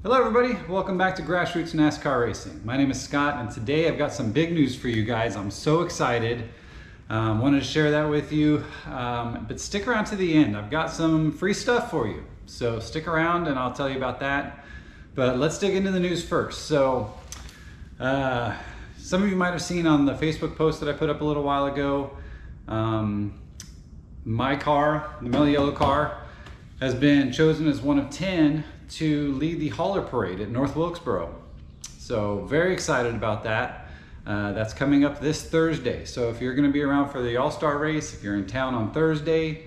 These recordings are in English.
Hello everybody, welcome back to Grassroots NASCAR Racing. My name is Scott and today I've got some big news for you guys. I'm so excited. Wanted to share that with you, but stick around to the end. I've got some free stuff for you. So stick around and I'll tell you about that. But let's dig into the news first. So some of you might have seen on the Facebook post that I put up a little while ago, my car, the Mellow Yellow car, has been chosen as one of 10 to lead the hauler parade at North Wilkesboro. So very excited about that. That's coming up this Thursday. So if you're gonna be around for the All-Star race, if you're in town on Thursday,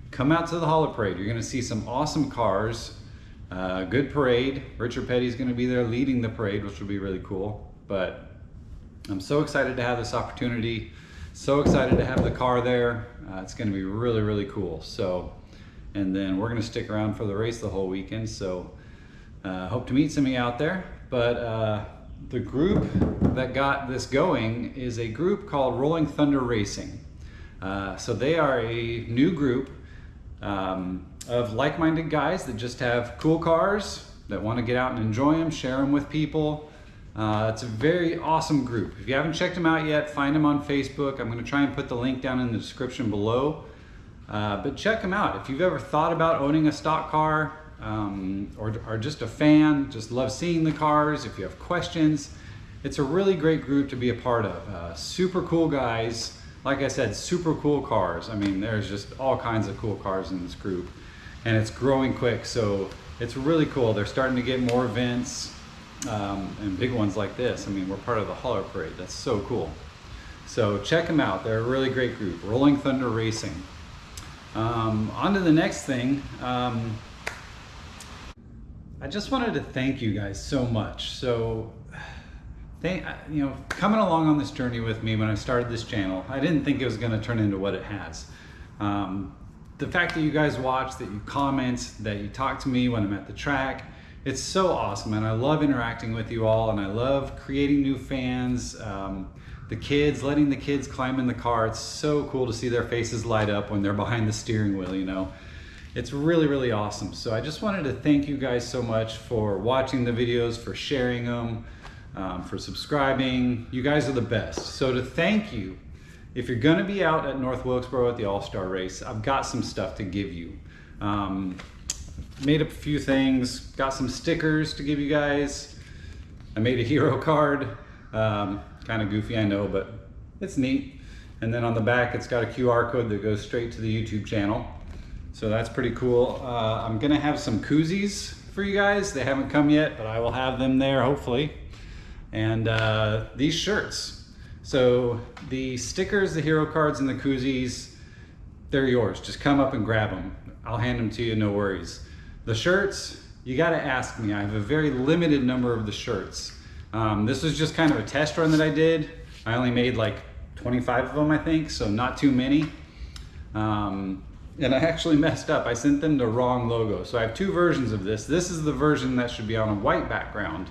come out to the hauler parade. You're gonna see some awesome cars, good parade. Richard Petty's gonna be there leading the parade, which will be really cool. But I'm so excited to have this opportunity. So excited to have the car there. It's gonna be really, really cool. So, and then we're gonna stick around for the race the whole weekend. So hope to meet some of you out there. But the group that got this going is a group called Rolling Thunder Racing. So they are a new group of like-minded guys that just have cool cars, that wanna get out and enjoy them, share them with people. It's a very awesome group. If you haven't checked them out yet, find them on Facebook. I'm gonna try and put the link down in the description below. But check them out. If you've ever thought about owning a stock car, or are just a fan, just love seeing the cars, if you have questions, it's a really great group to be a part of. Super cool guys. Like I said, super cool cars. I mean, there's just all kinds of cool cars in this group. And it's growing quick, so it's really cool. They're starting to get more events, and big ones like this. I mean, we're part of the hauler parade. That's so cool. So check them out. They're a really great group. Rolling Thunder Racing. On to the next thing. I just wanted to thank you guys so much. So, coming along on this journey with me when I started this channel, I didn't think it was going to turn into what it has. The fact that you guys watch, that you comment, that you talk to me when I'm at the track, it's so awesome, and I love interacting with you all, and I love creating new fans. The kids, letting the kids climb in the car, it's so cool to see their faces light up when they're behind the steering wheel, you know. It's really, really awesome. So I just wanted to thank you guys so much for watching the videos, for sharing them, for subscribing. You guys are the best. So to thank you, if you're gonna be out at North Wilkesboro at the All-Star race, I've got some stuff to give you. Made up a few things, got some stickers to give you guys. I made a hero card. Kind of goofy, I know, but it's neat. And then on the back, it's got a QR code that goes straight to the YouTube channel. So that's pretty cool. I'm gonna have some koozies for you guys. They haven't come yet, but I will have them there, hopefully. And these shirts. So the stickers, the hero cards, and the koozies, they're yours. Just come up and grab them. I'll hand them to you, no worries. The shirts, you gotta ask me. I have a very limited number of the shirts. This was just kind of a test run that I did. I only made like 25 of them, I think, so not too many. And I actually messed up. I sent them the wrong logo. So I have two versions of this. This is the version that should be on a white background,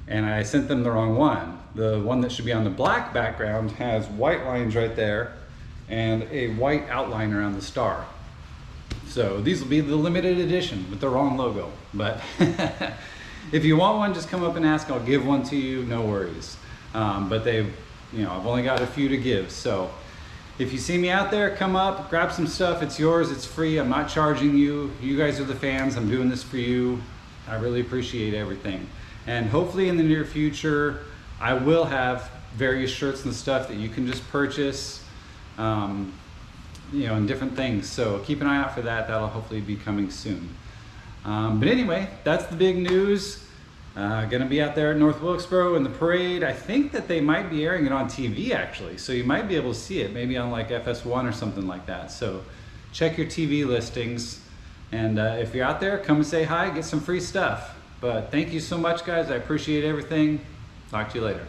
and I sent them the wrong one. The one that should be on the black background has white lines right there and a white outline around the star. So these will be the limited edition with the wrong logo. But if you want one, just come up and ask. I'll give one to you, no worries. But I've only got a few to give. So if you see me out there, come up, grab some stuff. It's yours, it's free. I'm not charging you. You guys are the fans. I'm doing this for you. I really appreciate everything. And hopefully in the near future, I will have various shirts and stuff that you can just purchase, and different things. So keep an eye out for that. That'll hopefully be coming soon. But anyway, that's the big news. Gonna be out there at North Wilkesboro in the parade. I think that they might be airing it on TV actually, so you might be able to see it maybe on like FS1 or something like that. So check your TV listings, and if you're out there, come and say hi, get some free stuff. But thank you so much, guys. I appreciate everything. Talk to you later.